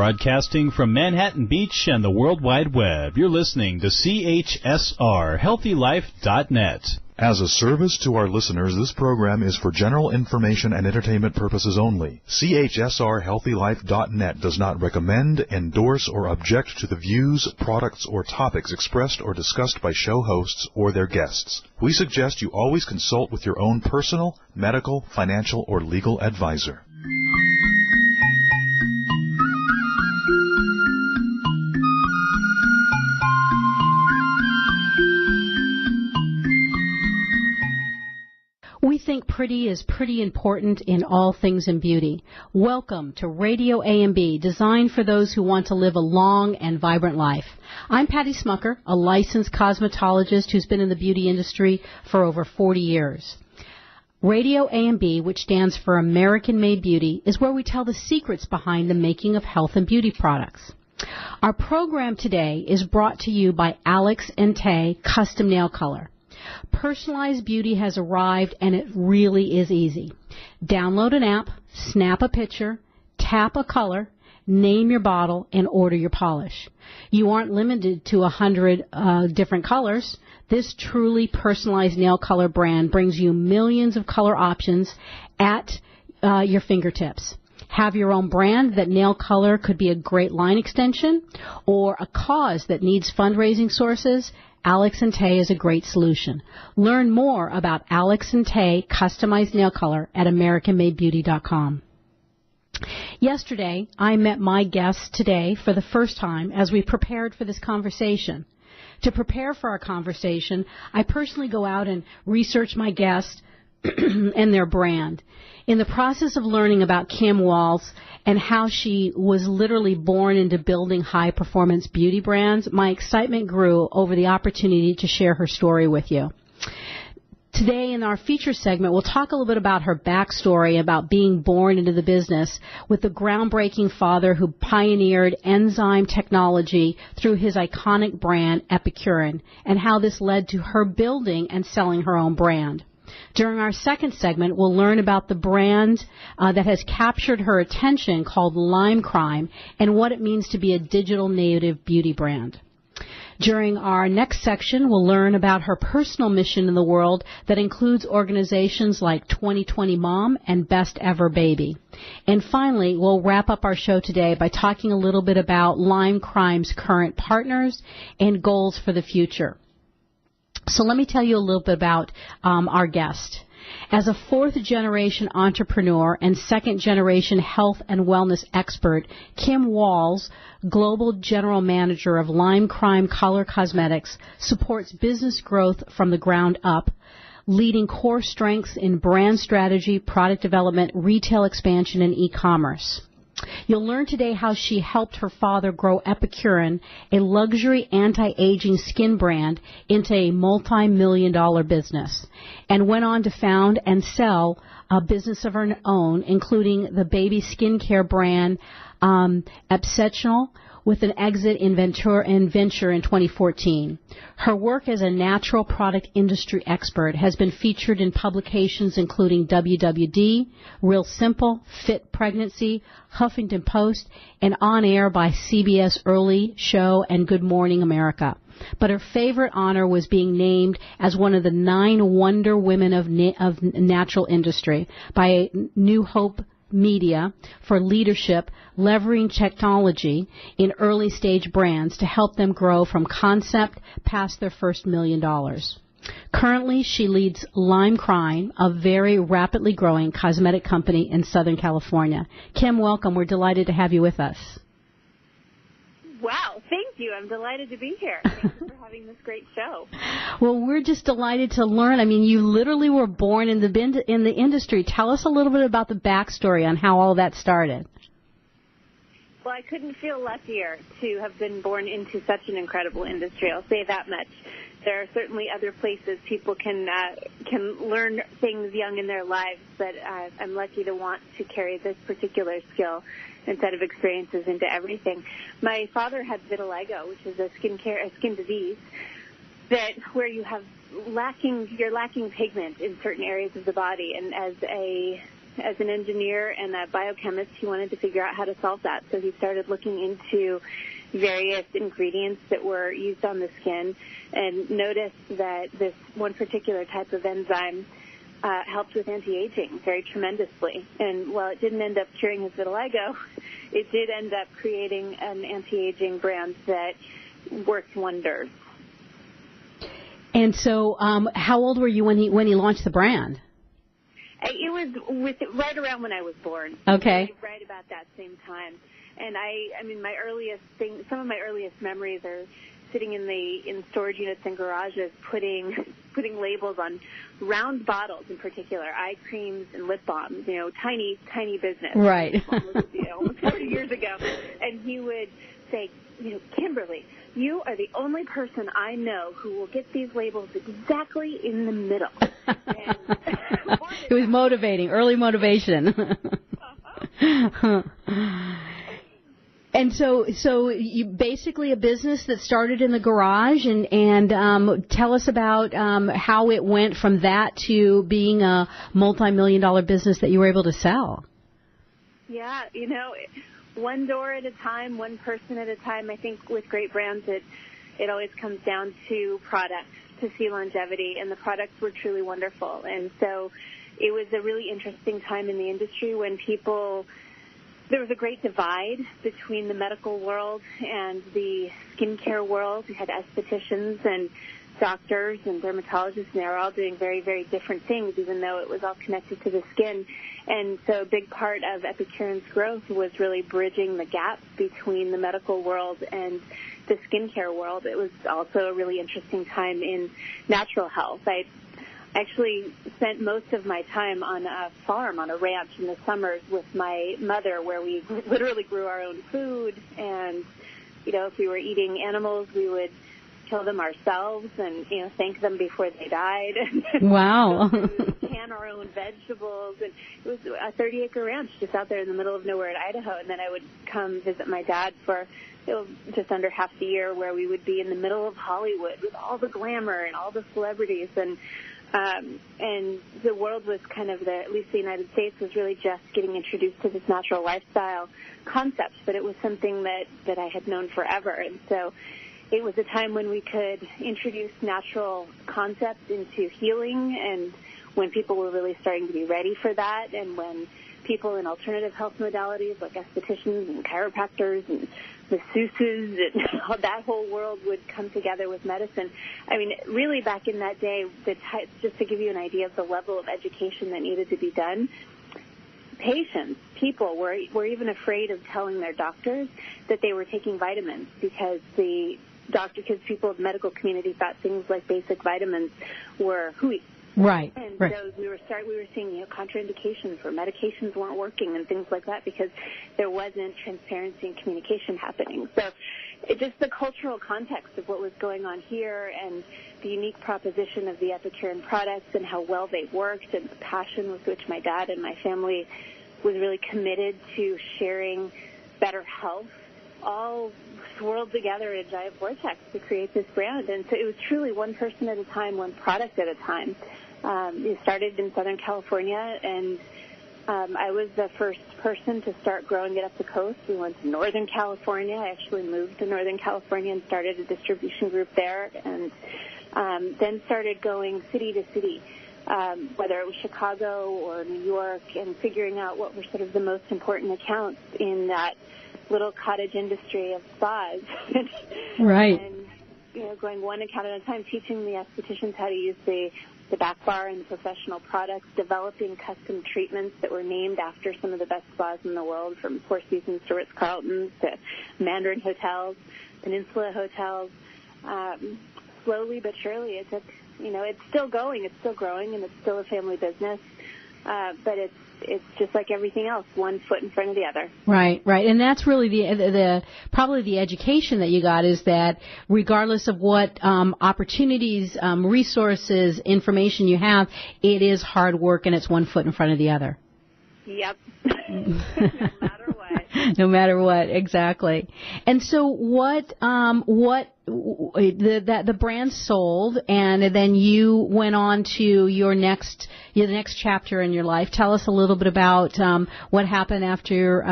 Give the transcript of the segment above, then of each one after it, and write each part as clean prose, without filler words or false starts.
Broadcasting from Manhattan Beach and the World Wide Web, you're listening to CHSR, HealthyLife.net. As a service to our listeners, this program is for general information and entertainment purposes only. CHSR HealthyLife.net does not recommend, endorse, or object to the views, products, or topics expressed or discussed by show hosts or their guests. We suggest you always consult with your own personal, medical, financial, or legal advisor. We think pretty is pretty important in all things in beauty. Welcome to RadioAMB, designed for those who want to live a long and vibrant life. I'm Patty Schmucker, a licensed cosmetologist who's been in the beauty industry for over 40 years. RadioAMB, which stands for American Made Beauty, is where we tell the secrets behind the making of health and beauty products. Our program today is brought to you by Alex and Tay Custom Nail Color. Personalized beauty has arrived, and it really is easy. Download an app, snap a picture, tap a color, name your bottle, and order your polish. You aren't limited to 100 different colors. This truly personalized nail color brand brings you millions of color options at your fingertips. Have your own brand that nail color could be a great line extension, or a cause that needs fundraising sources? Alex and Tay is a great solution. Learn more about Alex and Tay Customized Nail Color at AmericanMadeBeauty.com. Yesterday, I met my guest today for the first time as we prepared for this conversation. To prepare for our conversation, I personally go out and research my guest and their brand. In the process of learning about Kim Walls and how she was literally born into building high-performance beauty brands, my excitement grew over the opportunity to share her story with you. Today in our feature segment, we'll talk a little bit about her backstory, about being born into the business with the groundbreaking father who pioneered enzyme technology through his iconic brand, Epicuren, and how this led to her building and selling her own brand. During our second segment, we'll learn about the brand that has captured her attention called Lime Crime and what it means to be a digital native beauty brand. During our next section, we'll learn about her personal mission in the world that includes organizations like 2020 Mom and Best Ever Baby. And finally, we'll wrap up our show today by talking a little bit about Lime Crime's current partners and goals for the future. So let me tell you a little bit about our guest. As a fourth-generation entrepreneur and second-generation health and wellness expert, Kim Walls, Global General Manager of Lime Crime Color Cosmetics, supports business growth from the ground up, leading core strengths in brand strategy, product development, retail expansion, and e-commerce. You'll learn today how she helped her father grow Epicuren, a luxury anti-aging skin brand, into a multi-million-dollar business, and went on to found and sell a business of her own, including the baby skincare brand Epicuren, with an exit in venture in 2014. Her work as a natural product industry expert has been featured in publications including WWD, Real Simple, Fit Pregnancy, Huffington Post, and on air by CBS Early Show and Good Morning America. But her favorite honor was being named as one of the 9 Wonder Women of natural industry by New Hope Media for leadership, leveraging technology in early-stage brands to help them grow from concept past their first $1 million. Currently, she leads Lime Crime, a very rapidly growing cosmetic company in Southern California. Kim, welcome. We're delighted to have you with us. Wow, thank you. I'm delighted to be here. Thank you for having this great show. Well, we're just delighted to learn. I mean, you literally were born in the industry. Tell us a little bit about the backstory on how all that started. Well, I couldn't feel luckier to have been born into such an incredible industry. I'll say that much. There are certainly other places people can learn things young in their lives, but I'm lucky to want to carry this particular skill and set of experiences into everything. My father had vitiligo, which is a skin disease where you're lacking pigment in certain areas of the body, and as a as an engineer and a biochemist, he wanted to figure out how to solve that. So he started looking into various ingredients that were used on the skin and noticed that this one particular type of enzyme helped with anti-aging very tremendously. And while it didn't end up curing his vitiligo, it did end up creating an anti-aging brand that worked wonders. And so how old were you when he launched the brand? It was right around when I was born. Okay. Right about that same time. And I mean, some of my earliest memories are sitting in storage units and garages, putting labels on round bottles, in particular, eye creams and lip balms. Tiny business. Right. Almost 40 years ago, and he would say, Kimberly, you are the only person I know who will get these labels exactly in the middle. And it was motivating, early motivation. And so you basically a business that started in the garage, and tell us about how it went from that to being a multi-million-dollar business that you were able to sell. Yeah, one door at a time, one person at a time. I think with great brands, it always comes down to products to see longevity, and the products were truly wonderful. And so it was a really interesting time in the industry when there was a great divide between the medical world and the skincare world. We had estheticians and doctors and dermatologists, and they were all doing very, very different things, even though it was all connected to the skin. And so a big part of Epicuren's growth was really bridging the gap between the medical world and the skincare world. It was also a really interesting time in natural health. I actually spent most of my time on a farm, on a ranch in the summers with my mother, where we literally grew our own food. And, if we were eating animals, we would kill them ourselves and, thank them before they died. Wow. Can our own vegetables. And it was a 30-acre ranch just out there in the middle of nowhere in Idaho. And then I would come visit my dad for just under half the year, where we would be in the middle of Hollywood with all the glamour and all the celebrities. And the world was kind of at least the United States was really just getting introduced to this natural lifestyle concept, but it was something that I had known forever. And so it was a time when we could introduce natural concepts into healing, and when people were really starting to be ready for that, and when people in alternative health modalities like estheticians and chiropractors and masseuses and that whole world would come together with medicine. I mean, really back in that day, just to give you an idea of the level of education that needed to be done, people were even afraid of telling their doctors that they were taking vitamins, because people in the medical community thought things like basic vitamins were hooey. Right. And right. so we were seeing contraindications where medications weren't working and things like that, because there wasn't transparency and communication happening. So just the cultural context of what was going on here, and the unique proposition of the Epicuren products and how well they worked, and the passion with which my dad and my family was really committed to sharing better health, all swirled together in a giant vortex to create this brand. And so it was truly one person at a time, one product at a time. It started in Southern California, and I was the first person to start growing it up the coast. We went to Northern California. I actually moved to Northern California and started a distribution group there, and then started going city to city, whether it was Chicago or New York, and figuring out what were sort of the most important accounts in that little cottage industry of spas. Right. And, going one account at a time, teaching the estheticians how to use the back bar and the professional products, developing custom treatments that were named after some of the best spas in the world, from Four Seasons to Ritz-Carlton's to Mandarin hotels, Peninsula hotels. Slowly but surely, it took, it's still going, it's still growing, and it's still a family business. But it's just like everything else, one foot in front of the other. Right, and that's really the probably the education that you got, is that regardless of what opportunities, resources, information you have, it is hard work, and it's one foot in front of the other. Yep. No matter what. No matter what, exactly. And so the brand sold, and then you went on to your next chapter in your life. Tell us a little bit about what happened after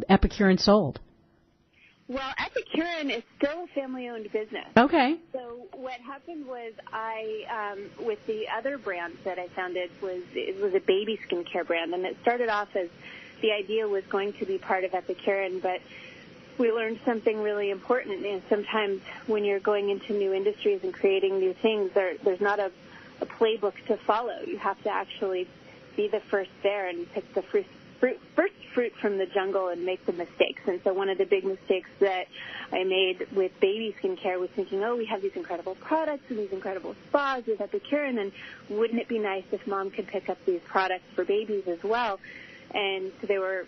Epicuren sold. Well, Epicuren is still a family-owned business. Okay. So what happened was with the other brand that I founded, it was a baby skincare brand, and it started off as the idea was going to be part of Epicuren, but we learned something really important. And sometimes when you're going into new industries and creating new things, there's not a playbook to follow. You have to actually be the first there and pick the first fruit from the jungle and make the mistakes. And so one of the big mistakes that I made with baby skincare was thinking, we have these incredible products and these incredible spas with Epicuren, and wouldn't it be nice if Mom could pick up these products for babies as well? And so they were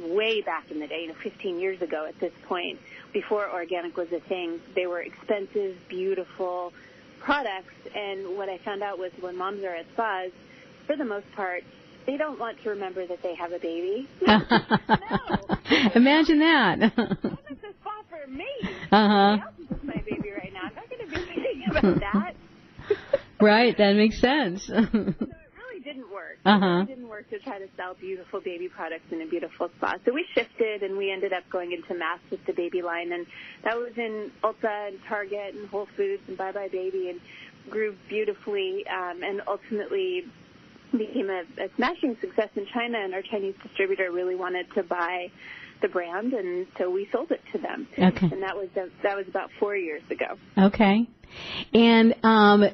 way back in the day, 15 years ago at this point, before organic was a thing. They were expensive, beautiful products. And what I found out was when moms are at spas, for the most part, they don't want to remember that they have a baby. No. Imagine that. I'm at the spa for me. Uh-huh. Somebody else is my baby right now. I'm not going to be thinking about that. Right, that makes sense. So it really didn't work. Uh-huh. It didn't work to try to sell beautiful baby products in a beautiful spa. So we shifted, and we ended up going into mass with the baby line, and that was in Ulta and Target and Whole Foods and Bye Bye Baby, and grew beautifully, and ultimately became a smashing success in China, and our Chinese distributor really wanted to buy the brand, and so we sold it to them. Okay. And that was about 4 years ago. Okay. And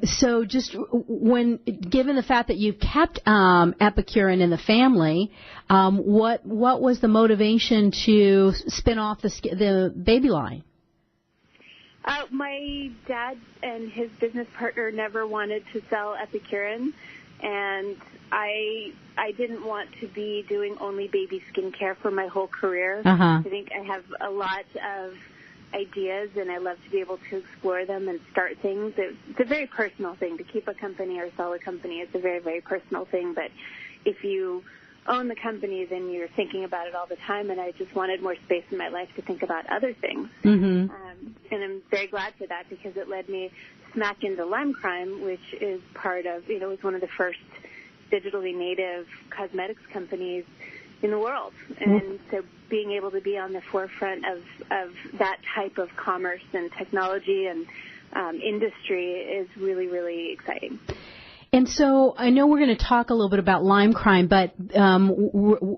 so just given the fact that you kept Epicuren in the family, what was the motivation to spin off the baby line? My dad and his business partner never wanted to sell Epicuren, and I didn't want to be doing only baby skincare for my whole career. Uh-huh. I think I have a lot of ideas, and I love to be able to explore them and start things. It's a very personal thing. To keep a company or sell a company, it's a very, very personal thing. But if you own the company, then you're thinking about it all the time, and I just wanted more space in my life to think about other things. Mm-hmm. And I'm very glad for that, because it led me smack into Lime Crime, which is part of, was one of the first digitally native cosmetics companies in the world. And so being able to be on the forefront of that type of commerce and technology and industry is really, really exciting. And so I know we're going to talk a little bit about Lime Crime, but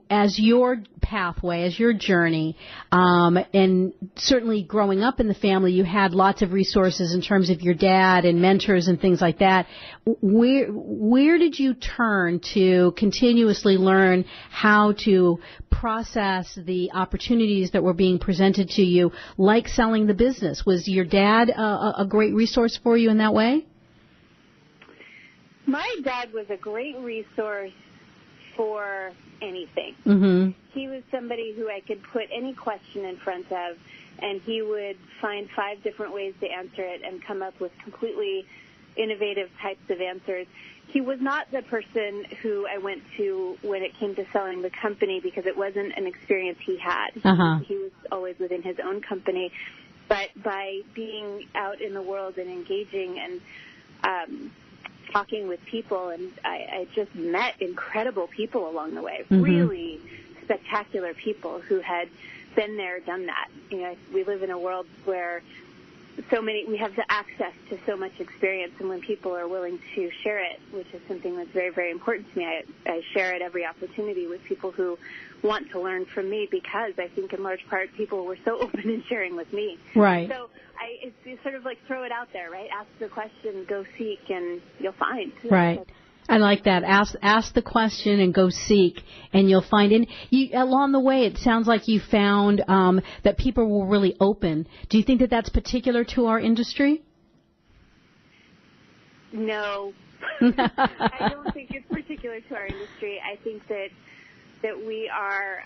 as your pathway, as your journey, and certainly growing up in the family, you had lots of resources in terms of your dad and mentors and things like that. Where did you turn to continuously learn how to process the opportunities that were being presented to you, like selling the business? Was your dad a great resource for you in that way? My dad was a great resource for anything. Mm-hmm. He was somebody who I could put any question in front of, and he would find 5 different ways to answer it and come up with completely innovative types of answers. He was not the person who I went to when it came to selling the company, because it wasn't an experience he had. Uh-huh. He was always within his own company. But by being out in the world and engaging and talking with people, and I just met incredible people along the way, really spectacular people who had been there, done that. We live in a world where we have the access to so much experience, and when people are willing to share it, which is something that's very, very important to me, I share it every opportunity with people who want to learn from me, because I think in large part people were so open in sharing with me. Right. So it's sort of like throw it out there, right? Ask the question, go seek, and you'll find. Right. I like that. Ask the question and go seek, and you'll find. And along the way, it sounds like you found that people were really open. Do you think that that's particular to our industry? No. I don't think it's particular to our industry. I think that we are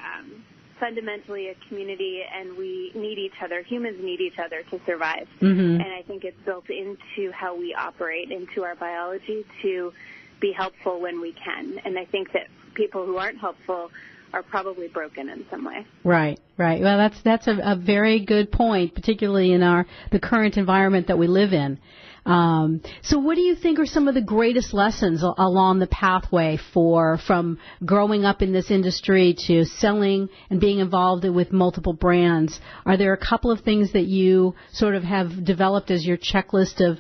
fundamentally a community, and we need each other. Humans need each other to survive. Mm-hmm. And I think it's built into how we operate, into our biology, to be helpful when we can. And I think that people who aren't helpful are probably broken in some way. Right, right. Well, that's a very good point, particularly in the current environment that we live in. So what do you think are some of the greatest lessons along the pathway from growing up in this industry to selling and being involved with multiple brands? Are there a couple of things that you sort of have developed as your checklist of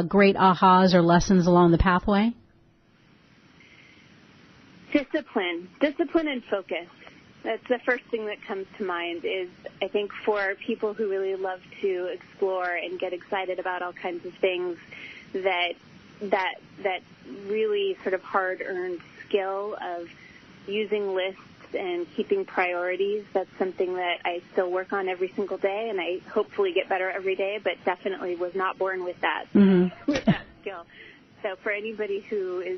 great ahas or lessons along the pathway? Discipline and focus. That's the first thing that comes to mind is, I think, for people who really love to explore and get excited about all kinds of things, that really sort of hard-earned skill of using lists and keeping priorities. That's something that I still work on every single day, and I hopefully get better every day, but definitely was not born with that, with that skill. So for anybody who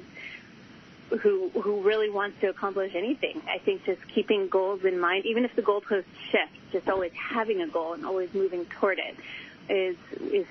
really wants to accomplish anything, I think just keeping goals in mind, even if the goalpost shifts, just always having a goal and always moving toward it is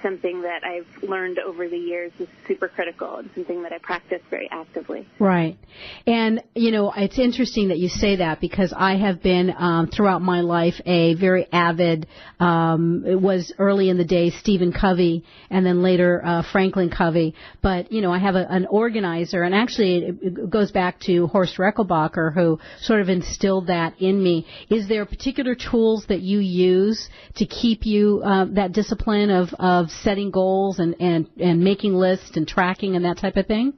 something that I've learned over the years is super critical and something that I practice very actively. Right. And, it's interesting that you say that because I have been, throughout my life, a very avid, it was early in the day Stephen Covey and then later Franklin Covey. But, I have an organizer, and actually it goes back to Horst Rechelbacher, who sort of instilled that in me. Is there particular tools that you use to keep you that discipline of setting goals and making lists and tracking and that type of thing?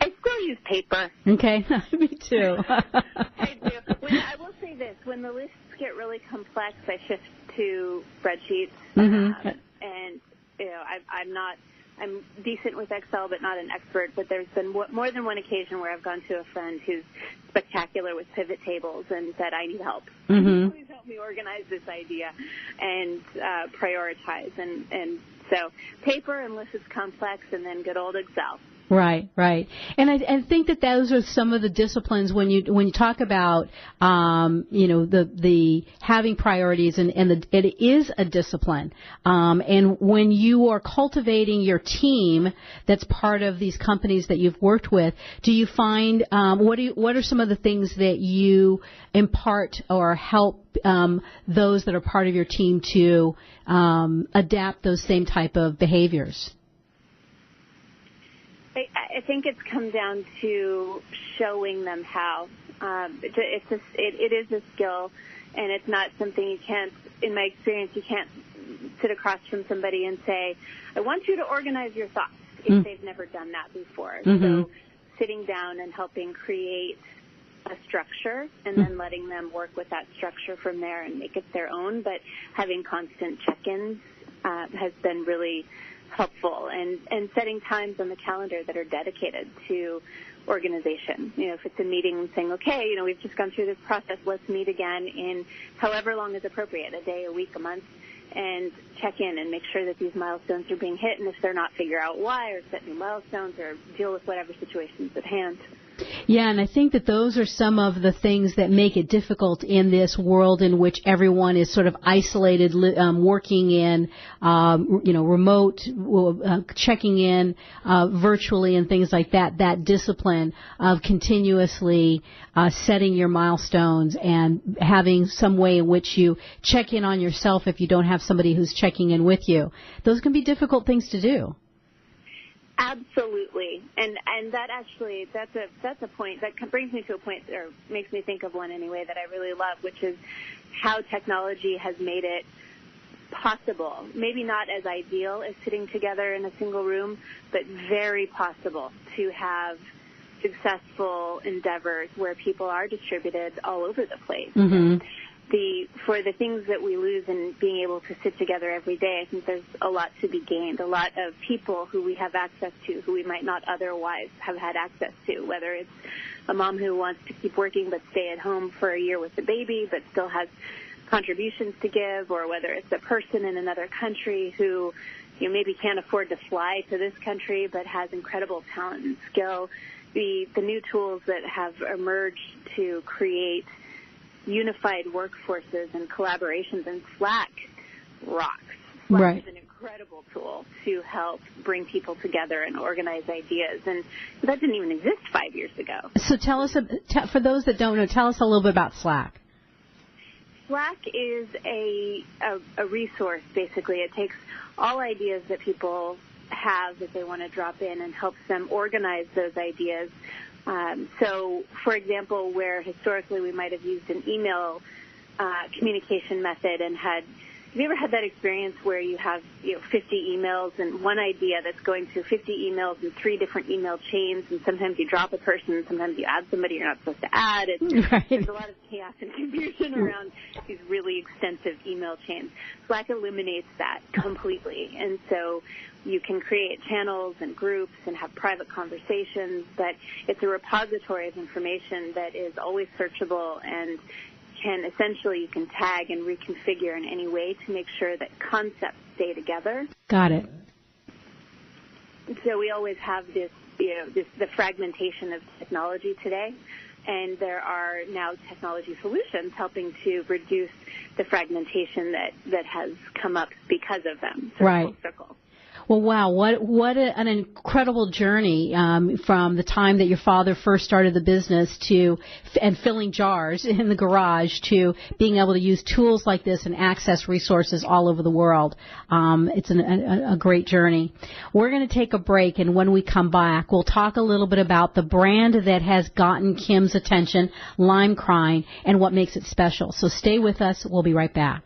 I still use paper. Okay, me too. I do. I will say this: when the lists get really complex, I shift to spreadsheets. And I'm decent with Excel, but not an expert. But there's been more than one occasion where I've gone to a friend who's spectacular with pivot tables and said, I need help. Please help me organize this idea and prioritize. And so paper, unless it's complex, and then good old Excel. Right, right. And I think that those are some of the disciplines when you talk about, the having priorities and it is a discipline. And when you are cultivating your team that's part of these companies that you've worked with, do you find, what are some of the things that you impart or help, those that are part of your team to, adapt those same type of behaviors? I think it's come down to showing them how. It is a skill, and it's not something you can't, in my experience, you can't sit across from somebody and say, I want you to organize your thoughts, if they've never done that before. So sitting down and helping create a structure and then letting them work with that structure from there and make it their own, but having constant check-ins has been really helpful, and setting times on the calendar that are dedicated to organization. If it's a meeting, saying, okay, we've just gone through this process, let's meet again in however long is appropriate, a day, a week, a month, and check in and make sure that these milestones are being hit, and if they're not, figure out why, or set new milestones, or deal with whatever situation's at hand. Yeah, and I think that those are some of the things that make it difficult in this world in which everyone is sort of isolated, working in, remote, checking in virtually and things like that. That discipline of continuously setting your milestones and having some way in which you check in on yourself if you don't have somebody who's checking in with you. Those can be difficult things to do. Absolutely, and that actually that's a point that brings me to a point, or makes me think of one anyway, that I really love, which is how technology has made it possible. Maybe not as ideal as sitting together in a single room, but very possible to have successful endeavors where people are distributed all over the place. For the things that we lose in being able to sit together every day, I think there's a lot to be gained, a lot of people who we have access to who we might not otherwise have had access to, whether it's a mom who wants to keep working but stay at home for a year with the baby but still has contributions to give, or whether it's a person in another country who maybe can't afford to fly to this country but has incredible talent and skill. The new tools that have emerged to create unified workforces and collaborations, and Slack rocks. Slack is an incredible tool to help bring people together and organize ideas. And that didn't even exist 5 years ago. So tell us, for those that don't know, tell us a little bit about Slack. Slack is a resource, basically. It takes all ideas that people have that they want to drop in and helps them organize those ideas. So, for example, where historically we might have used an email communication method and have you ever had that experience where you have 50 emails and one idea that's going to 50 emails and 3 different email chains, and sometimes you drop a person, sometimes you add somebody you're not supposed to add. Right. There's a lot of chaos and confusion around these really extensive email chains. Slack eliminates that completely, and so you can create channels and groups and have private conversations, but it's a repository of information that is always searchable and you can tag and reconfigure in any way to make sure that concepts stay together. Got it. So we always have the fragmentation of technology today, and there are now technology solutions helping to reduce the fragmentation that has come up because of them. So right. Full circle. Well, wow, what an incredible journey from the time that your father first started the business and filling jars in the garage to being able to use tools like this and access resources all over the world. It's a great journey. We're going to take a break, and when we come back, we'll talk a little bit about the brand that has gotten Kim's attention, Lime Crime, and what makes it special. So stay with us. We'll be right back.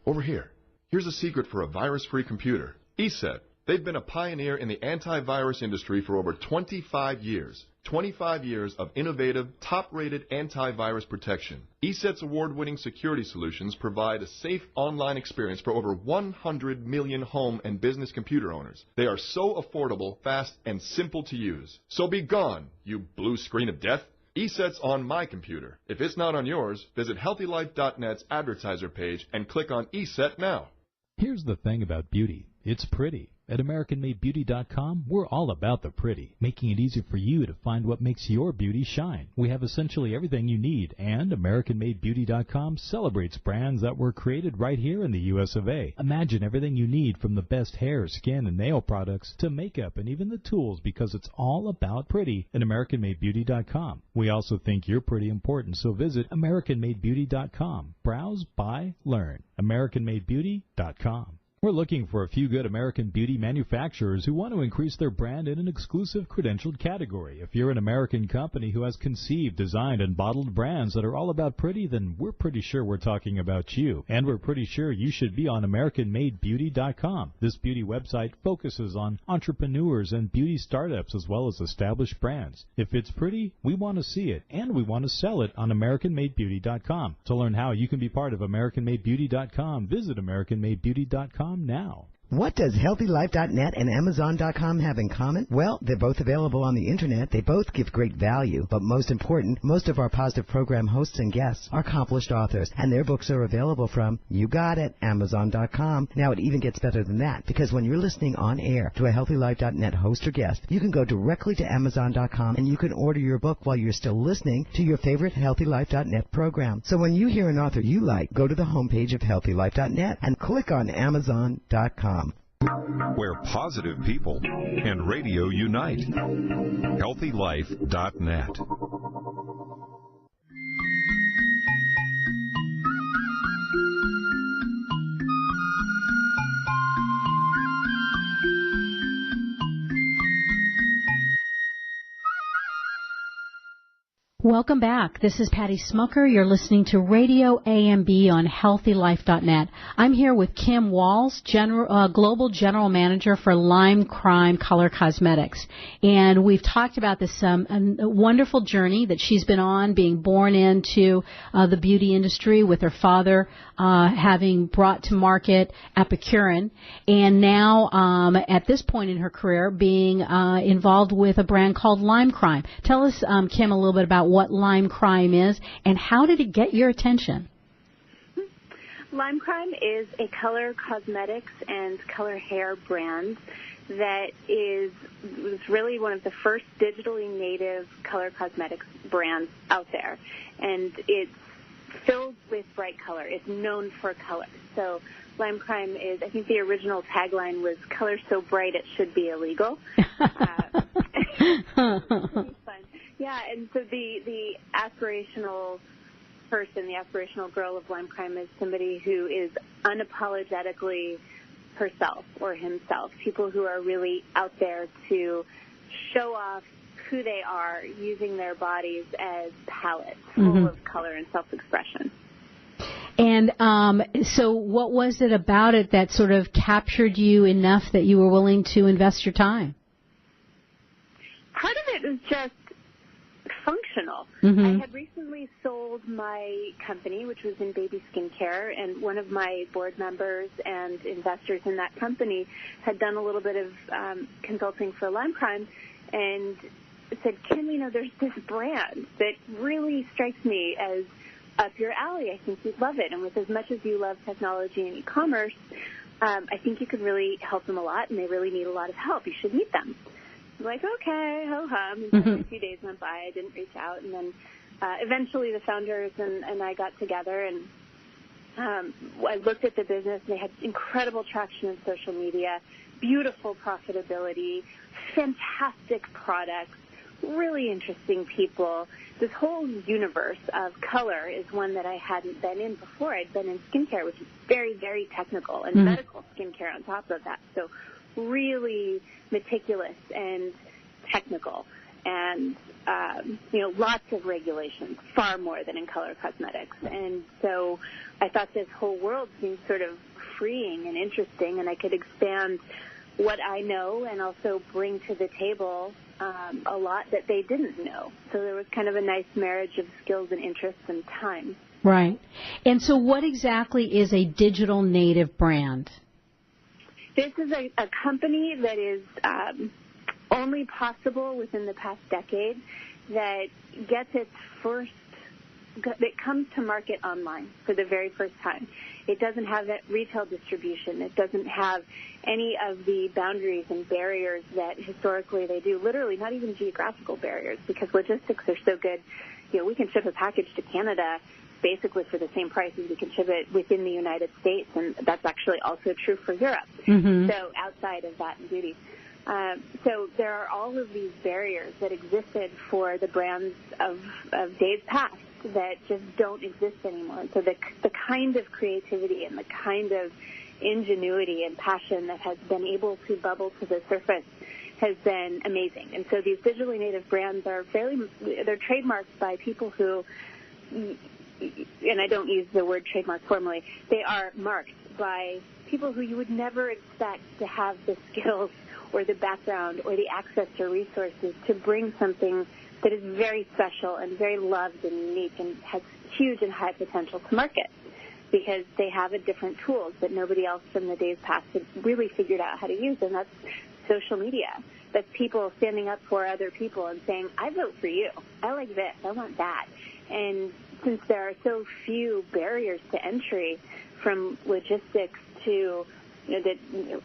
Over here. Here's a secret for a virus-free computer. ESET. They've been a pioneer in the antivirus industry for over 25 years. 25 years of innovative, top-rated antivirus protection. ESET's award-winning security solutions provide a safe online experience for over 100 million home and business computer owners. They are so affordable, fast, and simple to use. So be gone, you blue screen of death. ESET's on my computer. If it's not on yours, visit HealthyLife.net's advertiser page and click on ESET now. Here's the thing about beauty. It's pretty. At AmericanMadeBeauty.com, we're all about the pretty, making it easy for you to find what makes your beauty shine. We have essentially everything you need, and AmericanMadeBeauty.com celebrates brands that were created right here in the U.S. of A. Imagine everything you need from the best hair, skin, and nail products to makeup and even the tools, because it's all about pretty at AmericanMadeBeauty.com. We also think you're pretty important, so visit AmericanMadeBeauty.com. Browse, buy, learn. AmericanMadeBeauty.com. We're looking for a few good American beauty manufacturers who want to increase their brand in an exclusive credentialed category. If you're an American company who has conceived, designed, and bottled brands that are all about pretty, then we're pretty sure we're talking about you. And we're pretty sure you should be on AmericanMadeBeauty.com. This beauty website focuses on entrepreneurs and beauty startups as well as established brands. If it's pretty, we want to see it, and we want to sell it on AmericanMadeBeauty.com. To learn how you can be part of AmericanMadeBeauty.com, visit AmericanMadeBeauty.com now. What does HealthyLife.net and Amazon.com have in common? Well, they're both available on the Internet. They both give great value. But most important, most of our positive program hosts and guests are accomplished authors, and their books are available from, you got it, Amazon.com. Now, it even gets better than that, because when you're listening on air to a HealthyLife.net host or guest, you can go directly to Amazon.com and you can order your book while you're still listening to your favorite HealthyLife.net program. So when you hear an author you like, go to the homepage of HealthyLife.net and click on Amazon.com. Where positive people and radio unite. HealthyLife.net. Welcome back. This is Patty Schmucker. You're listening to RadioAMB on HealthyLife.net. I'm here with Kim Walls, Global General Manager for Lime Crime Color Cosmetics. And we've talked about this a wonderful journey that she's been on, being born into the beauty industry with her father having brought to market Epicuren, and now at this point in her career being involved with a brand called Lime Crime. Tell us, Kim, a little bit about what Lime Crime is and how did it get your attention? Lime Crime is a color cosmetics and color hair brand that was really one of the first digitally native color cosmetics brands out there. And it's filled with bright color. It's known for color. So Lime Crime is, I think the original tagline was, color so bright it should be illegal. Fun. Yeah, and so the aspirational person, the aspirational girl of Lime Crime is somebody who is unapologetically herself or himself, people who are really out there to show off who they are, using their bodies as palettes full of color and self-expression. And so what was it about it that sort of captured you enough that you were willing to invest your time? Part of it was just functional. I had recently sold my company, which was in baby skincare, and one of my board members and investors in that company had done a little bit of consulting for Lime Crime and said, Kim, there's this brand that really strikes me as up your alley. I think you'd love it. And with as much as you love technology and e-commerce, I think you could really help them a lot, and they really need a lot of help. You should meet them. I'm like, okay, ho-hum. And a few days went by. I didn't reach out. And then eventually the founders and I got together, and I looked at the business, and they had incredible traction in social media, beautiful profitability, fantastic products, really interesting people. This whole universe of color is one that I hadn't been in before. I'd been in skincare, which is very, very technical, and medical skincare on top of that. So really meticulous and technical, and lots of regulations, far more than in color cosmetics. And so I thought this whole world seemed sort of freeing and interesting, and I could expand what I know and also bring to the table a lot that they didn't know. So there was kind of a nice marriage of skills and interests and time. Right. And so what exactly is a digital native brand? This is a company that is only possible within the past decade, that gets its first, that comes to market online for the very first time. It doesn't have that retail distribution. It doesn't have any of the boundaries and barriers that historically they do, literally not even geographical barriers, because logistics are so good. We can ship a package to Canada basically for the same price as we can ship it within the United States, and that's actually also true for Europe. So outside of that and beauty. So there are all of these barriers that existed for the brands of days past that just don't exist anymore. So the kind of creativity and the kind of ingenuity and passion that has been able to bubble to the surface has been amazing. And so these digitally native brands are they're trademarked by people who, and I don't use the word trademark formally, they are marked by people who you would never expect to have the skills or the background or the access to resources to bring something that is very special and very loved and unique and has huge and high potential to market, because they have a different tools that nobody else from the days past had really figured out how to use, and that's social media. That's people standing up for other people and saying, I vote for you. I like this. I want that. And since there are so few barriers to entry, from logistics to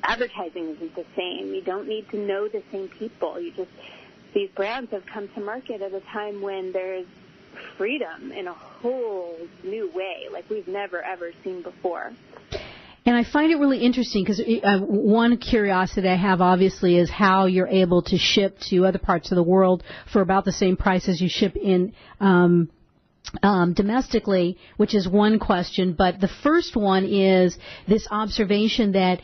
advertising isn't the same. You don't need to know the same people. These brands have come to market at a time when there's freedom in a whole new way, like we've never, ever seen before. And I find it really interesting because one curiosity I have, obviously, is how you're able to ship to other parts of the world for about the same price as you ship in domestically, which is one question. But the first one is this observation that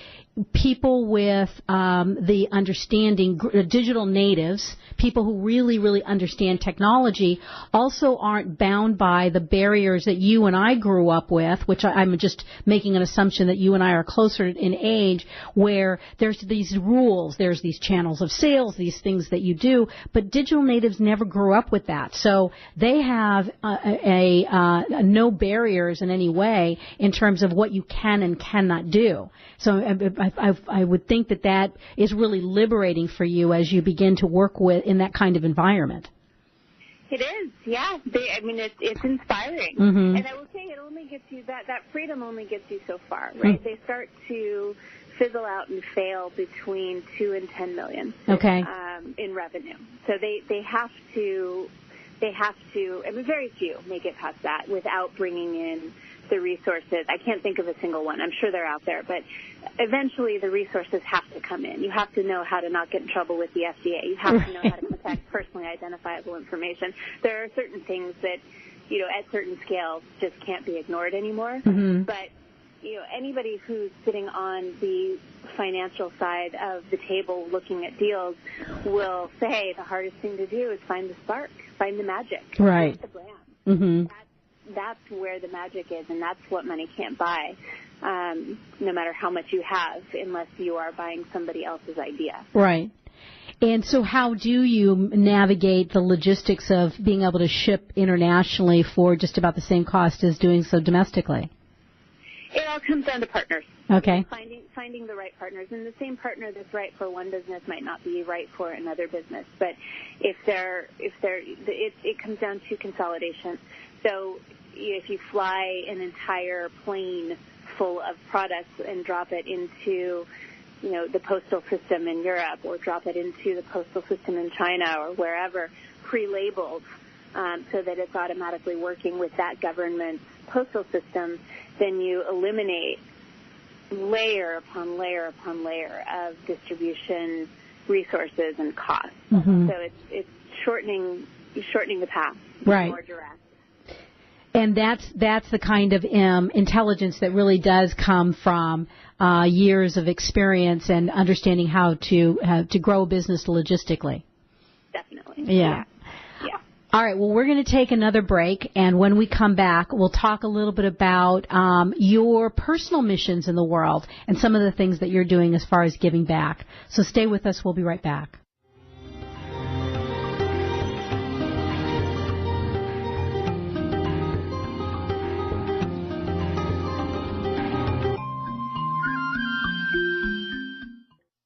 people with the understanding, digital natives, people who really, really understand technology, also aren't bound by the barriers that you and I grew up with, which I'm just making an assumption that you and I are closer in age, where there's these rules, there's these channels of sales, these things that you do, but digital natives never grew up with that. So they have no barriers in any way in terms of what you can and cannot do. So I would think that is really liberating for you as you begin to work in that kind of environment. It is, yeah. It's inspiring. And I will say it only gets you, that freedom only gets you so far, right? They start to fizzle out and fail between 2 and 10 million in revenue. So they have to, I mean, very few make it past that without bringing in the resources. I can't think of a single one. I'm sure they're out there, but eventually the resources have to come in. You have to know how to not get in trouble with the FDA. You have to know how to protect personally identifiable information. There are certain things that, you know, at certain scales just can't be ignored anymore. Mm-hmm. But, you know, anybody who's sitting on the financial side of the table looking at deals will say the hardest thing to do is find the spark, find the magic, right? The brand. Mm-hmm. That's where the magic is, and that's what money can't buy, no matter how much you have, unless you are buying somebody else's idea. Right. And so how do you navigate the logistics of being able to ship internationally for just about the same cost as doing so domestically? It all comes down to partners. Okay. Finding the right partners, and the same partner that's right for one business might not be right for another business. But it comes down to consolidation. So if you fly an entire plane full of products and drop it into, you know, the postal system in Europe, or drop it into the postal system in China or wherever, pre-labeled, so that it's automatically working with that government's postal system, then you eliminate layer upon layer upon layer of distribution resources and costs. Mm-hmm. So it's shortening the path, right? More direct. And that's the kind of intelligence that really does come from years of experience and understanding how to grow a business logistically. Definitely. Yeah. All right, well, we're going to take another break, and when we come back, we'll talk a little bit about your personal missions in the world and some of the things that you're doing as far as giving back. So stay with us. We'll be right back.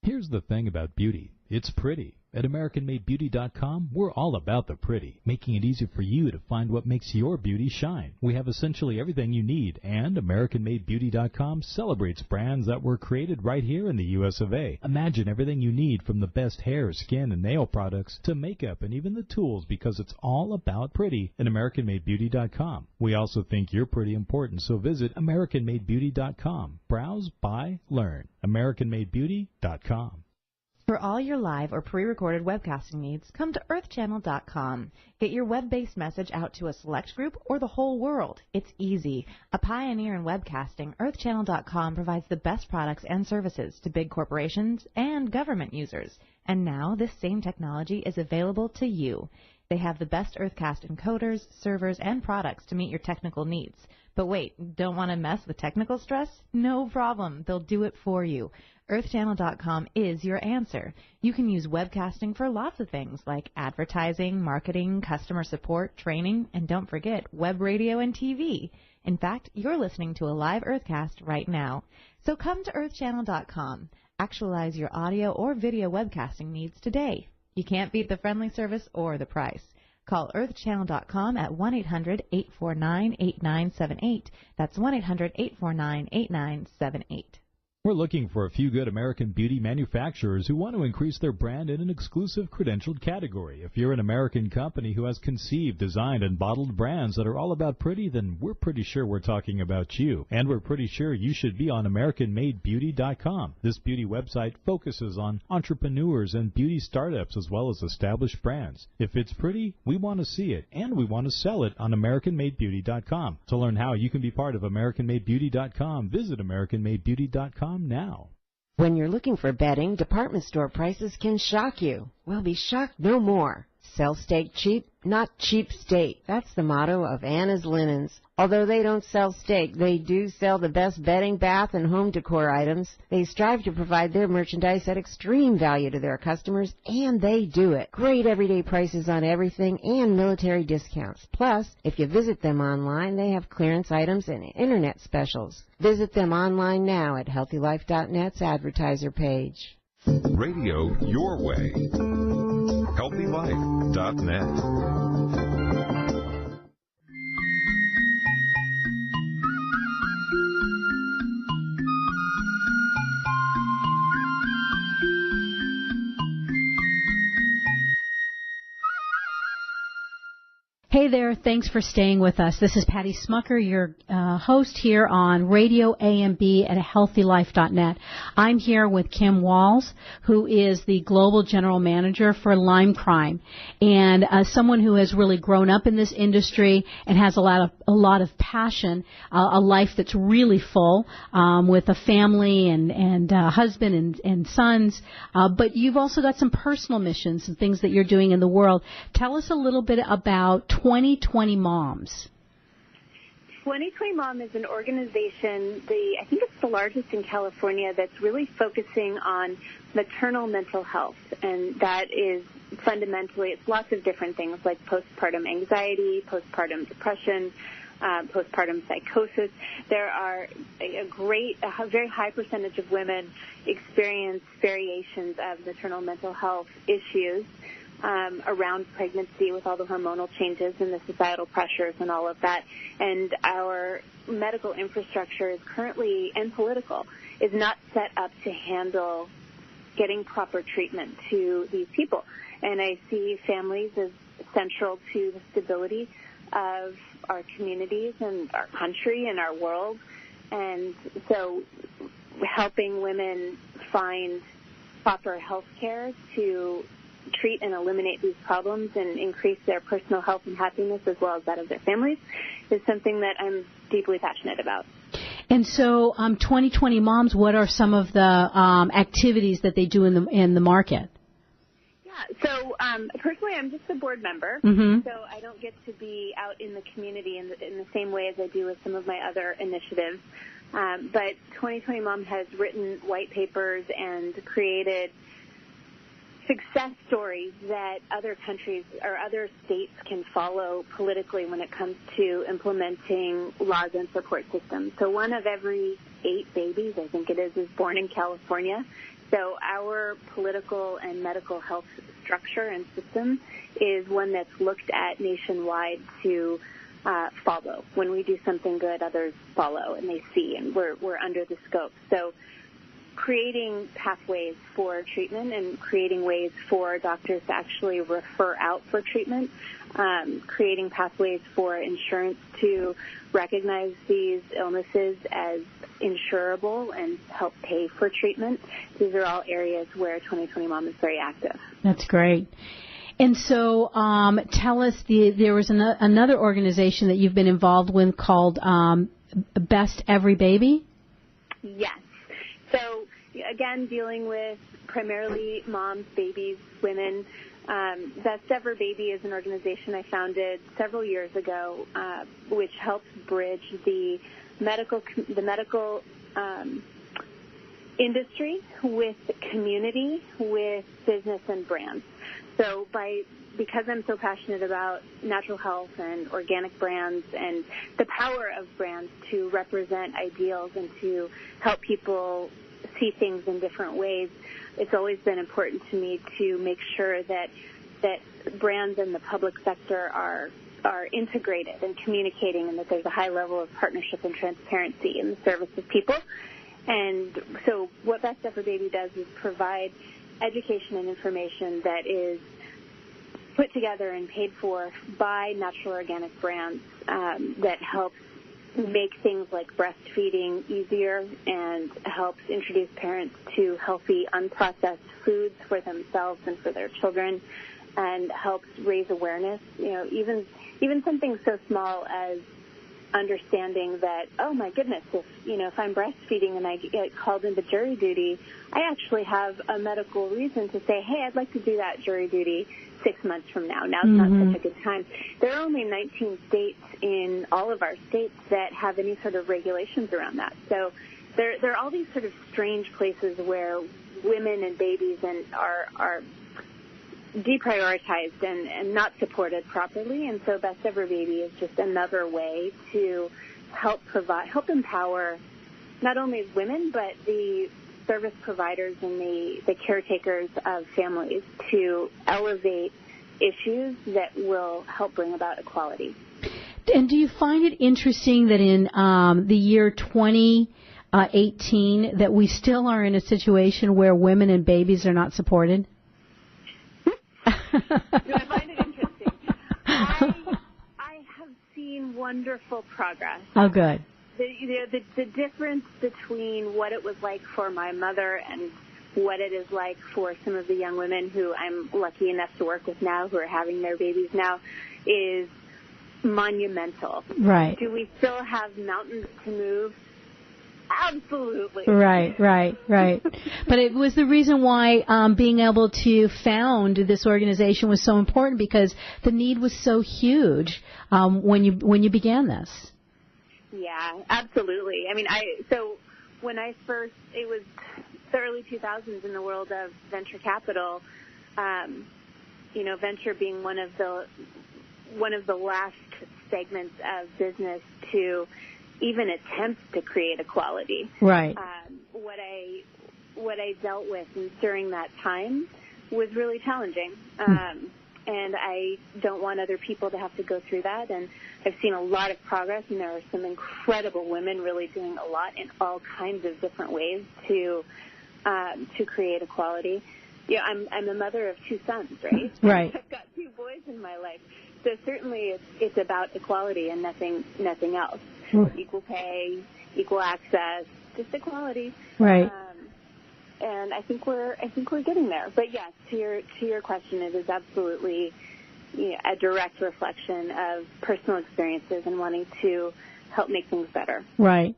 Here's the thing about beauty. It's pretty. At AmericanMadeBeauty.com, we're all about the pretty, making it easy for you to find what makes your beauty shine. We have essentially everything you need, and AmericanMadeBeauty.com celebrates brands that were created right here in the U.S. of A. Imagine everything you need, from the best hair, skin, and nail products to makeup and even the tools, because it's all about pretty at AmericanMadeBeauty.com. We also think you're pretty important, so visit AmericanMadeBeauty.com. Browse, buy, learn. AmericanMadeBeauty.com. For all your live or pre-recorded webcasting needs, come to earthchannel.com. Get your web-based message out to a select group or the whole world. It's easy. A pioneer in webcasting, earthchannel.com provides the best products and services to big corporations and government users. And now this same technology is available to you. They have the best Earthcast encoders, servers, and products to meet your technical needs. But wait, don't want to mess with technical stress? No problem. They'll do it for you. EarthChannel.com is your answer. You can use webcasting for lots of things like advertising, marketing, customer support, training, and don't forget web radio and TV. In fact, you're listening to a live Earthcast right now. So come to EarthChannel.com. Actualize your audio or video webcasting needs today. You can't beat the friendly service or the price. Call EarthChannel.com at 1-800-849-8978. That's 1-800-849-8978. We're looking for a few good American beauty manufacturers who want to increase their brand in an exclusive credentialed category. If you're an American company who has conceived, designed, and bottled brands that are all about pretty, then we're pretty sure we're talking about you. And we're pretty sure you should be on AmericanMadeBeauty.com. This beauty website focuses on entrepreneurs and beauty startups as well as established brands. If it's pretty, we want to see it, and we want to sell it on AmericanMadeBeauty.com. To learn how you can be part of AmericanMadeBeauty.com, visit AmericanMadeBeauty.com now. When you're looking for bedding, department store prices can shock you. Well, be shocked no more. Sell steak cheap, not cheap steak. That's the motto of Anna's Linens. Although they don't sell steak, they do sell the best bedding, bath, and home decor items. They strive to provide their merchandise at extreme value to their customers, and they do it. Great everyday prices on everything and military discounts. Plus, if you visit them online, they have clearance items and internet specials. Visit them online now at HealthyLife.net's advertiser page. Radio your way. HealthyLife.net. Hey there, thanks for staying with us. This is Patty Schmucker, your host here on RadioAMB at healthylife.net. I'm here with Kim Walls, who is the Global General Manager for Lyme Crime, and someone who has really grown up in this industry and has a lot of passion, a life that's really full, with a family and husband and sons. But you've also got some personal missions and things that you're doing in the world. Tell us a little bit about 2020 Moms. 2020 Mom is an organization, I think it's the largest in California, that's really focusing on maternal mental health. And that is fundamentally, it's lots of different things like postpartum anxiety, postpartum depression, postpartum psychosis. There are a very high percentage of women experience variations of maternal mental health issues around pregnancy with all the hormonal changes and the societal pressures and all of that. And our medical infrastructure is currently, and political, is not set up to handle getting proper treatment to these people. And I see families as central to the stability of our communities and our country and our world. And so helping women find proper health care to treat and eliminate these problems and increase their personal health and happiness as well as that of their families is something that I'm deeply passionate about. And so 2020 Moms, what are some of the activities that they do in the market? So personally, I'm just a board member, Mm-hmm. so I don't get to be out in the community in the same way as I do with some of my other initiatives. But 2020 Mom has written white papers and created success stories that other countries or other states can follow politically when it comes to implementing laws and support systems. So one of every 8 babies, I think it is born in California. So our political and medical health structure and system is one that's looked at nationwide to follow. When we do something good, others follow and they see, and we're under the scope. So creating pathways for treatment and creating ways for doctors to actually refer out for treatment, creating pathways for insurance to recognize these illnesses as insurable and help pay for treatment. These are all areas where 2020 Mom is very active. That's great. And so tell us, there was another organization that you've been involved with called Best Every Baby? Yes. So, again, dealing with primarily moms, babies, women. Best Ever Baby is an organization I founded several years ago, which helps bridge the medical industry with community, with business and brands. So because I'm so passionate about natural health and organic brands and the power of brands to represent ideals and to help people see things in different ways, it's always been important to me to make sure that brands and the public sector are integrated and communicating, and that there's a high level of partnership and transparency in the service of people. And so what Best Ever Baby does is provide education and information that is put together and paid for by natural organic brands that helps make things like breastfeeding easier and helps introduce parents to healthy, unprocessed foods for themselves and for their children, and helps raise awareness. Even something so small as understanding that, oh my goodness, if I'm breastfeeding and I get called into jury duty, I actually have a medical reason to say, hey, I'd like to do that jury duty 6 months from now. Now's not such a good time. There are only 19 states in all of our states that have any sort of regulations around that. So there are all these sort of strange places where women and babies are deprioritized and not supported properly. And so Best Ever Baby is just another way to help empower not only women, but the service providers and the caretakers of families to elevate issues that will help bring about equality. And do you find it interesting that in the year 2018 that we still are in a situation where women and babies are not supported? Do I find it interesting? seen wonderful progress. Oh, good. The difference between what it was like for my mother and what it is like for some of the young women who I'm lucky enough to work with now who are having their babies now is monumental. Right. Do we still have mountains to move? Absolutely. Right. But it was the reason why being able to found this organization was so important, because the need was so huge when you began this. Yeah, absolutely. I mean, so when I first, it was the early 2000s in the world of venture capital, venture being one of the last segments of business to even attempt to create equality. Right. What I dealt with during that time was really challenging. And I don't want other people to have to go through that. And I've seen a lot of progress, and there are some incredible women really doing a lot in all kinds of different ways to create equality. Yeah, I'm a mother of two sons, right? Right. I've got two boys in my life, so certainly it's about equality and nothing else. Equal pay, equal access, just equality. Right. And I think we're getting there. But yes, to your question, it is absolutely a direct reflection of personal experiences and wanting to help make things better. Right.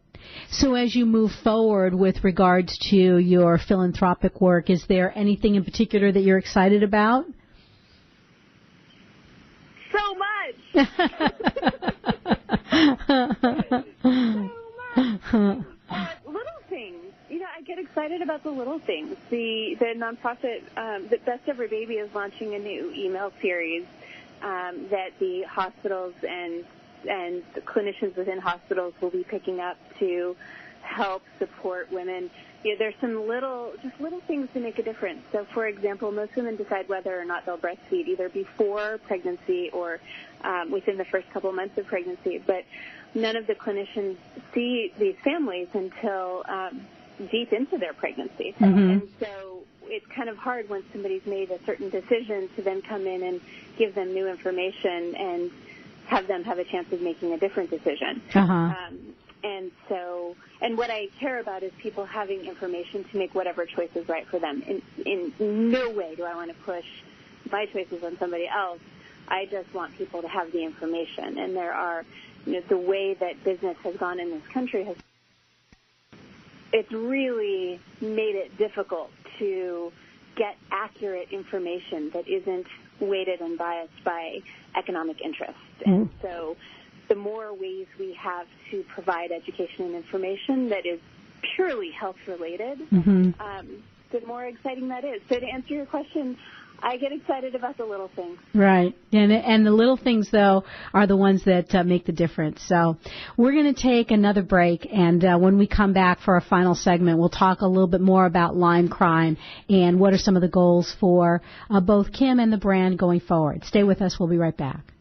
So as you move forward with regards to your philanthropic work, is there anything in particular that you're excited about? So much. Little things. I get excited about the little things. The nonprofit, the Best Ever Baby, is launching a new email series that the hospitals and the clinicians within hospitals will be picking up to help support women. There's some little things to make a difference. So, for example, most women decide whether or not they'll breastfeed either before pregnancy or within the first couple months of pregnancy. But none of the clinicians see these families until deep into their pregnancy. Mm-hmm. And so it's kind of hard when somebody's made a certain decision to then come in and give them new information and have them have a chance of making a different decision. Uh-huh. And what I care about is people having information to make whatever choice is right for them. In no way do I want to push my choices on somebody else. I just want people to have the information. And there are, the way that business has gone in this country it's really made it difficult to get accurate information that isn't weighted and biased by economic interest. Mm-hmm. And so the more ways we have to provide education and information that is purely health-related, mm-hmm. The more exciting that is. So to answer your question, I get excited about the little things. Right. And the little things, though, are the ones that make the difference. So we're going to take another break, and when we come back for our final segment, we'll talk a little bit more about Lyme crime and what are some of the goals for both Kim and the brand going forward. Stay with us. We'll be right back.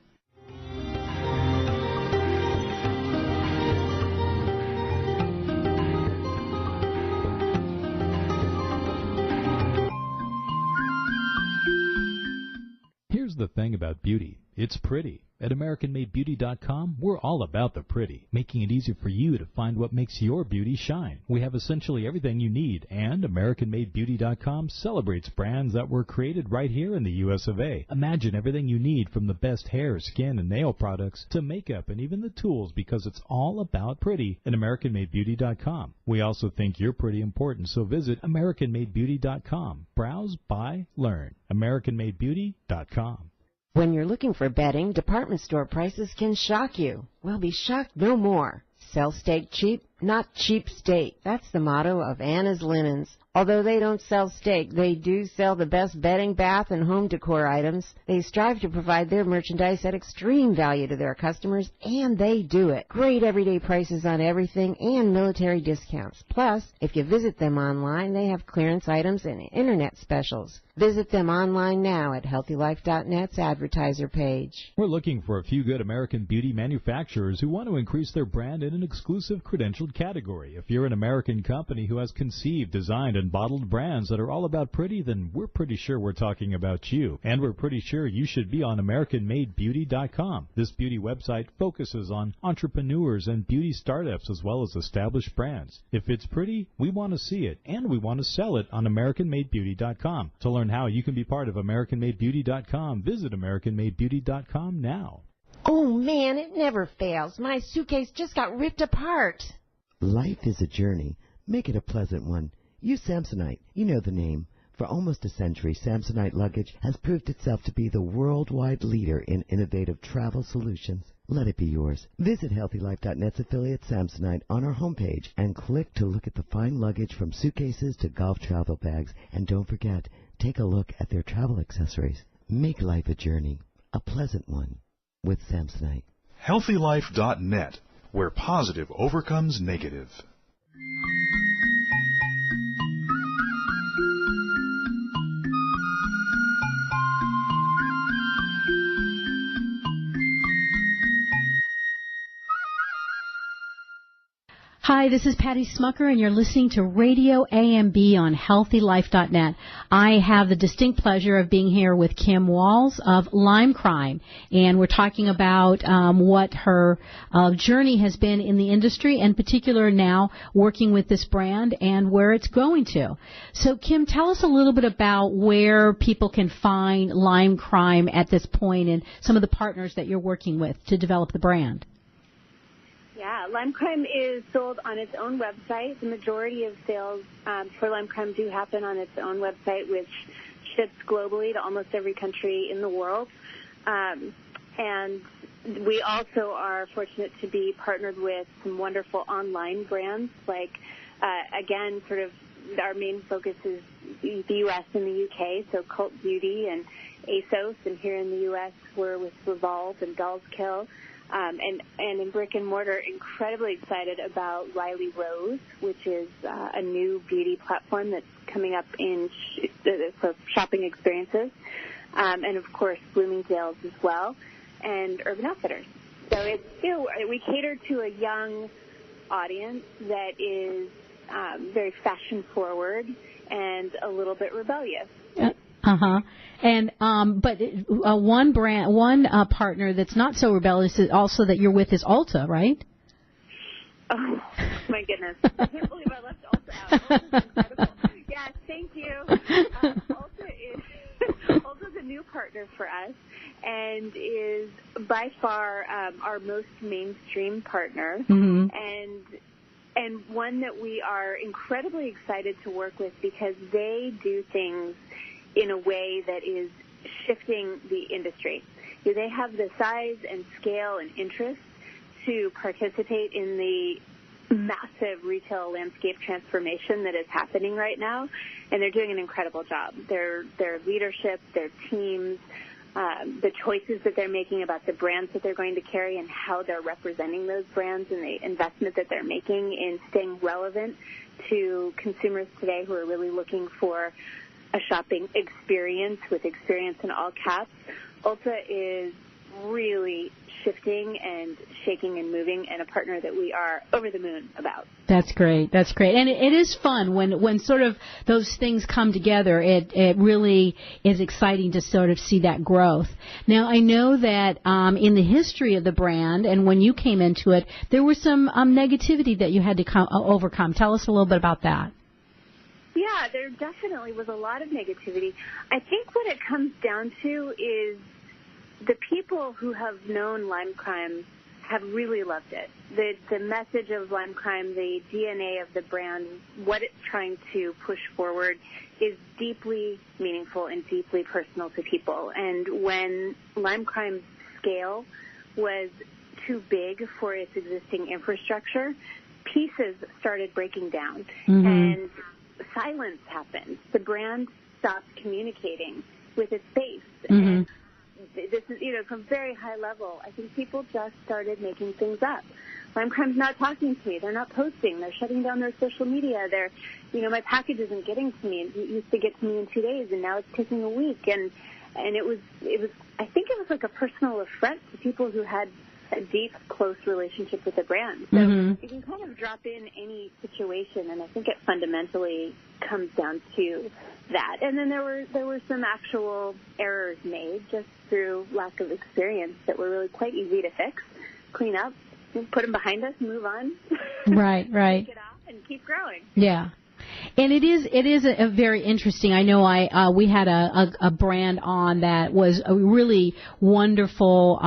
Here's the thing about beauty. It's pretty. At AmericanMadeBeauty.com, we're all about the pretty, making it easy for you to find what makes your beauty shine. We have essentially everything you need, and AmericanMadeBeauty.com celebrates brands that were created right here in the U.S. of A. Imagine everything you need from the best hair, skin, and nail products to makeup and even the tools, because it's all about pretty at AmericanMadeBeauty.com. We also think you're pretty important, so visit AmericanMadeBeauty.com. Browse, buy, learn. AmericanMadeBeauty.com. When you're looking for bedding, department store prices can shock you. Well, be shocked no more. Sell steak cheap, not cheap steak. That's the motto of Anna's Linens. Although they don't sell steak, they do sell the best bedding, bath, and home decor items. They strive to provide their merchandise at extreme value to their customers, and they do it. Great everyday prices on everything and military discounts. Plus, if you visit them online, they have clearance items and internet specials. Visit them online now at HealthyLife.net's advertiser page. We're looking for a few good American beauty manufacturers who want to increase their brand in an exclusive credentialed category. If you're an American company who has conceived, designed, and and bottled brands that are all about pretty, then we're pretty sure we're talking about you. And we're pretty sure you should be on AmericanMadeBeauty.com. This beauty website focuses on entrepreneurs and beauty startups as well as established brands. If it's pretty, we want to see it, and we want to sell it on AmericanMadeBeauty.com. To learn how you can be part of AmericanMadeBeauty.com, visit AmericanMadeBeauty.com now. Oh, man, it never fails. My suitcase just got ripped apart. Life is a journey. Make it a pleasant one. Use Samsonite. You know the name. For almost a century, Samsonite luggage has proved itself to be the worldwide leader in innovative travel solutions. Let it be yours. Visit HealthyLife.net's affiliate Samsonite on our homepage and click to look at the fine luggage from suitcases to golf travel bags. And don't forget, take a look at their travel accessories. Make life a journey, a pleasant one, with Samsonite. HealthyLife.net, where positive overcomes negative. Hi, this is Patty Schmucker, and you're listening to RadioAMB on HealthyLife.net. I have the distinct pleasure of being here with Kim Walls of Lyme Crime, and we're talking about what her journey has been in the industry, in particular now working with this brand and where it's going to. So, Kim, tell us a little bit about where people can find Lyme Crime at this point and some of the partners that you're working with to develop the brand. Yeah, Lyme Crime is sold on its own website. The majority of sales for Lyme Crime do happen on its own website, which ships globally to almost every country in the world. And we also are fortunate to be partnered with some wonderful online brands, like, again, sort of our main focus is the U.S. and the U.K., so Cult Beauty and ASOS, and here in the U.S. we're with Revolve and Dolls Kill. And in brick and mortar, incredibly excited about Riley Rose, which is a new beauty platform that's coming up in for shopping experiences, and of course Bloomingdale's as well, and Urban Outfitters. So it's we cater to a young audience that is very fashion forward and a little bit rebellious. And but one partner that's not so rebellious is also that you're with is Ulta, right? Oh my goodness! I can't believe I left Ulta out. Ulta's incredible. Yes, thank you. Ulta's a new partner for us and is by far our most mainstream partner, and one that we are incredibly excited to work with because they do things in a way that is shifting the industry. They have the size and scale and interest to participate in the massive retail landscape transformation that is happening right now, and they're doing an incredible job. Their leadership, their teams, the choices that they're making about the brands that they're going to carry and how they're representing those brands and the investment that they're making in staying relevant to consumers today who are really looking for a shopping experience with experience in all caps. Ulta is really shifting and shaking and moving, and a partner that we are over the moon about. That's great. That's great. And it is fun when sort of those things come together. It really is exciting to sort of see that growth. Now, I know that in the history of the brand and when you came into it, there was some negativity that you had to overcome. Tell us a little bit about that. Yeah, there definitely was a lot of negativity. I think what it comes down to is the people who have known Lyme Crime have really loved it. The message of Lyme Crime, the DNA of the brand, what it's trying to push forward is deeply meaningful and deeply personal to people. And when Lyme Crime's scale was too big for its existing infrastructure, pieces started breaking down. And silence happened. The brand stopped communicating with its base. And this is, from very high level, I think people just started making things up. Lyme Crime's not talking to me. They're not posting. They're shutting down their social media. They're, my package isn't getting to me. It used to get to me in 2 days, and now it's taking a week. And it was, I think it was like a personal affront to people who had a deep, close relationship with the brand. So you can kind of drop in any situation, and I think it fundamentally comes down to that. And then there were some actual errors made just through lack of experience that were really quite easy to fix, clean up, put them behind us, move on. Right. Take it off and keep growing. Yeah. And it is a very interesting. I know we had a brand on that was a really wonderful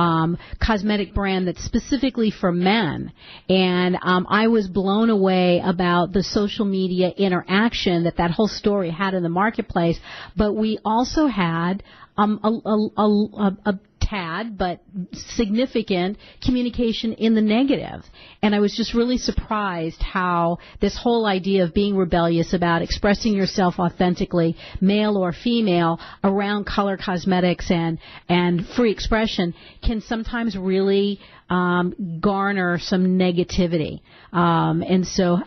cosmetic brand that's specifically for men, and I was blown away about the social media interaction that whole story had in the marketplace. But we also had a tad but significant communication in the negative. And I was just really surprised how this whole idea of being rebellious about expressing yourself authentically, male or female, around color cosmetics and free expression can sometimes really garner some negativity. And so,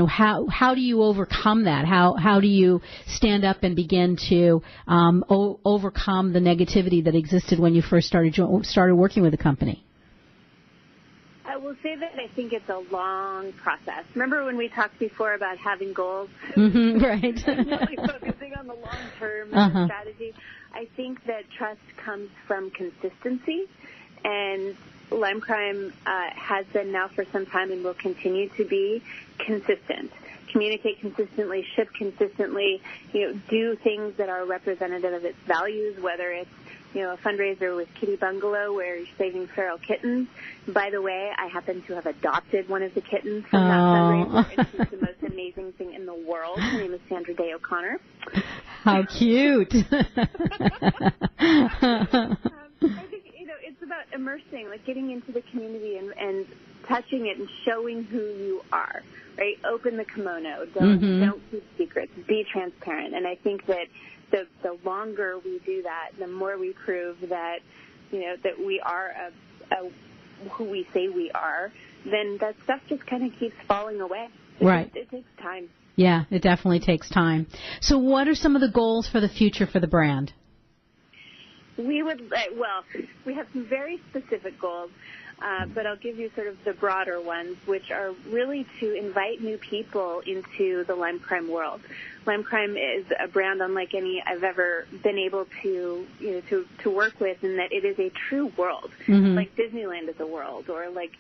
how do you overcome that? How do you stand up and begin to overcome the negativity that existed when you first started working with the company? I will say that I think it's a long process. Remember when we talked before about having goals? Right. Really focusing on the long-term strategy. I think that trust comes from consistency, and Lime Crime has been now for some time and will continue to be consistent. Communicate consistently, ship consistently, do things that are representative of its values, whether it's a fundraiser with Kitty Bungalow where you're saving feral kittens. By the way, I happen to have adopted one of the kittens from that fundraiser, and she's the most amazing thing in the world. Her name is Sandra Day O'Connor. How cute. I think, it's about immersing, like getting into the community and touching it and showing who you are, right? Open the kimono. Don't keep secrets. Be transparent. And I think that the longer we do that, the more we prove that, that we are who we say we are, then that stuff just kind of keeps falling away. Right. It takes time. Yeah, it definitely takes time. So what are some of the goals for the future for the brand? We have some very specific goals, but I'll give you sort of the broader ones, which are really to invite new people into the Lime Crime world. Lime Crime is a brand unlike any I've ever been able to work with, in that it is a true world, like Disneyland is a world, or like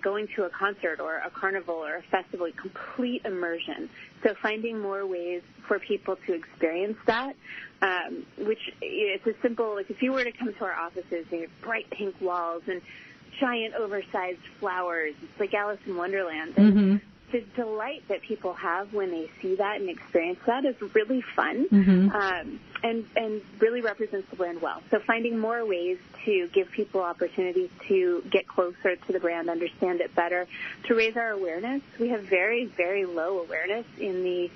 going to a concert or a carnival or a festival, complete immersion. So finding more ways for people to experience that, which it's as simple, like if you were to come to our offices, bright pink walls and giant oversized flowers, it's like Alice in Wonderland. And the delight that people have when they see that and experience that is really fun, and really represents the brand well. So finding more ways to give people opportunities to get closer to the brand, understand it better, to raise our awareness. We have very, very low awareness in the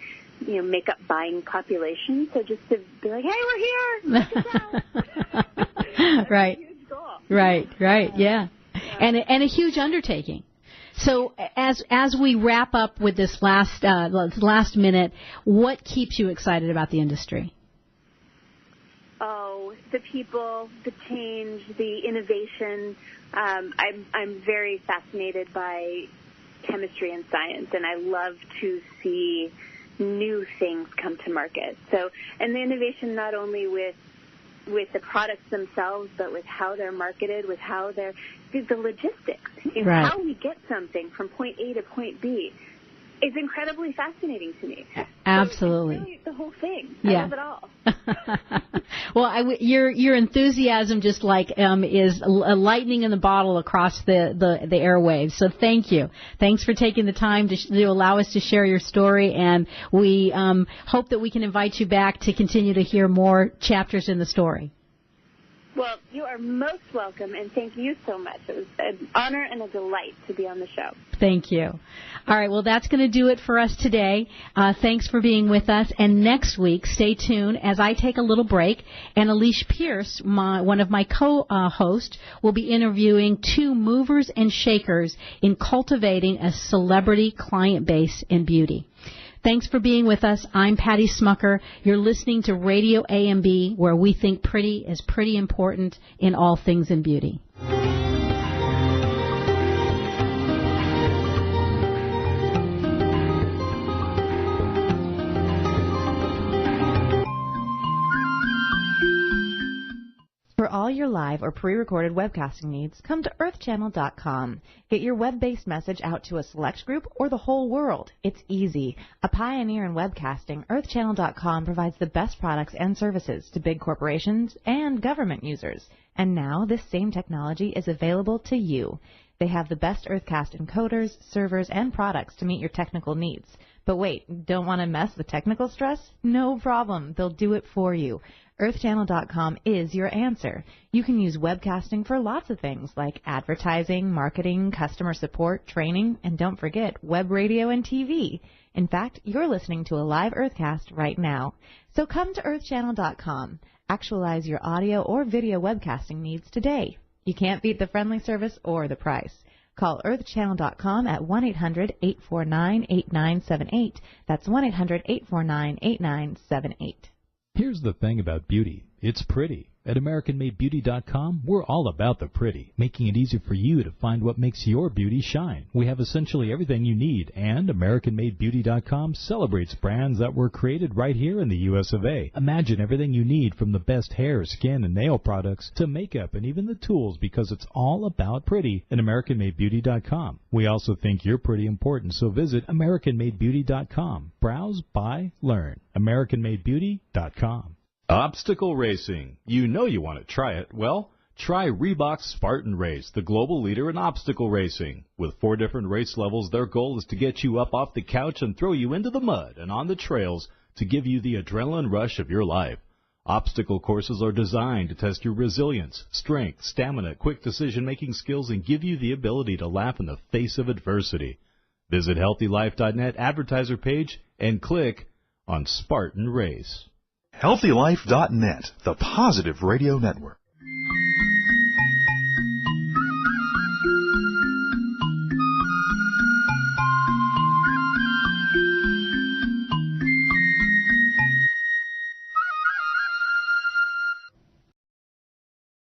makeup buying population. So just to be like, hey, we're here. Check us out. Right. That's a huge goal. Right. Yeah. And a huge undertaking. So as we wrap up with this last minute, what keeps you excited about the industry? Oh, the people, the change, the innovation. I'm very fascinated by chemistry and science, and I love to see new things come to market. So, and the innovation not only with the products themselves, but with how they're marketed, with how they're the logistics, how we get something from point A to point B is incredibly fascinating to me. Absolutely. So it's really the whole thing. Yeah. I love it all. Well, your enthusiasm just is lightning in the bottle across the airwaves. So thank you. Thanks for taking the time to allow us to share your story, and we hope that we can invite you back to continue to hear more chapters in the story. Well, you are most welcome, and thank you so much. It was an honor and a delight to be on the show. Thank you. All right, well, that's going to do it for us today. Thanks for being with us. And next week, stay tuned as I take a little break, and Alicia Pierce, one of my co-hosts, will be interviewing two movers and shakers in cultivating a celebrity client base in beauty. Thanks for being with us. I'm Patty Schmucker. You're listening to RadioAMB, where we think pretty is pretty important in all things in beauty. all your live or pre-recorded webcasting needs, come to earthchannel.com. Get your web-based message out to a select group or the whole world. It's easy. A pioneer in webcasting, earthchannel.com provides the best products and services to big corporations and government users. And now this same technology is available to you. They have the best Earthcast encoders, servers, and products to meet your technical needs. But wait, don't want to mess with technical stress? No problem. They'll do it for you. Earthchannel.com is your answer. You can use webcasting for lots of things like advertising, marketing, customer support, training, and don't forget web radio and TV. In fact, you're listening to a live Earthcast right now. So come to Earthchannel.com. Actualize your audio or video webcasting needs today. You can't beat the friendly service or the price. Call earthchannel.com at 1-800-849-8978. That's 1-800-849-8978. Here's the thing about beauty. It's pretty. At AmericanMadeBeauty.com, we're all about the pretty, making it easy for you to find what makes your beauty shine. We have essentially everything you need, and AmericanMadeBeauty.com celebrates brands that were created right here in the U.S. of A. Imagine everything you need from the best hair, skin, and nail products to makeup and even the tools, because it's all about pretty at AmericanMadeBeauty.com. We also think you're pretty important, so visit AmericanMadeBeauty.com. Browse, buy, learn. AmericanMadeBeauty.com. Obstacle racing. You know you want to try it. Well, try Reebok's Spartan Race, the global leader in obstacle racing. With 4 different race levels, their goal is to get you up off the couch and throw you into the mud and on the trails to give you the adrenaline rush of your life. Obstacle courses are designed to test your resilience, strength, stamina, quick decision-making skills, and give you the ability to laugh in the face of adversity. Visit HealthyLife.net advertiser page and click on Spartan Race. HealthyLife.net, the positive radio network.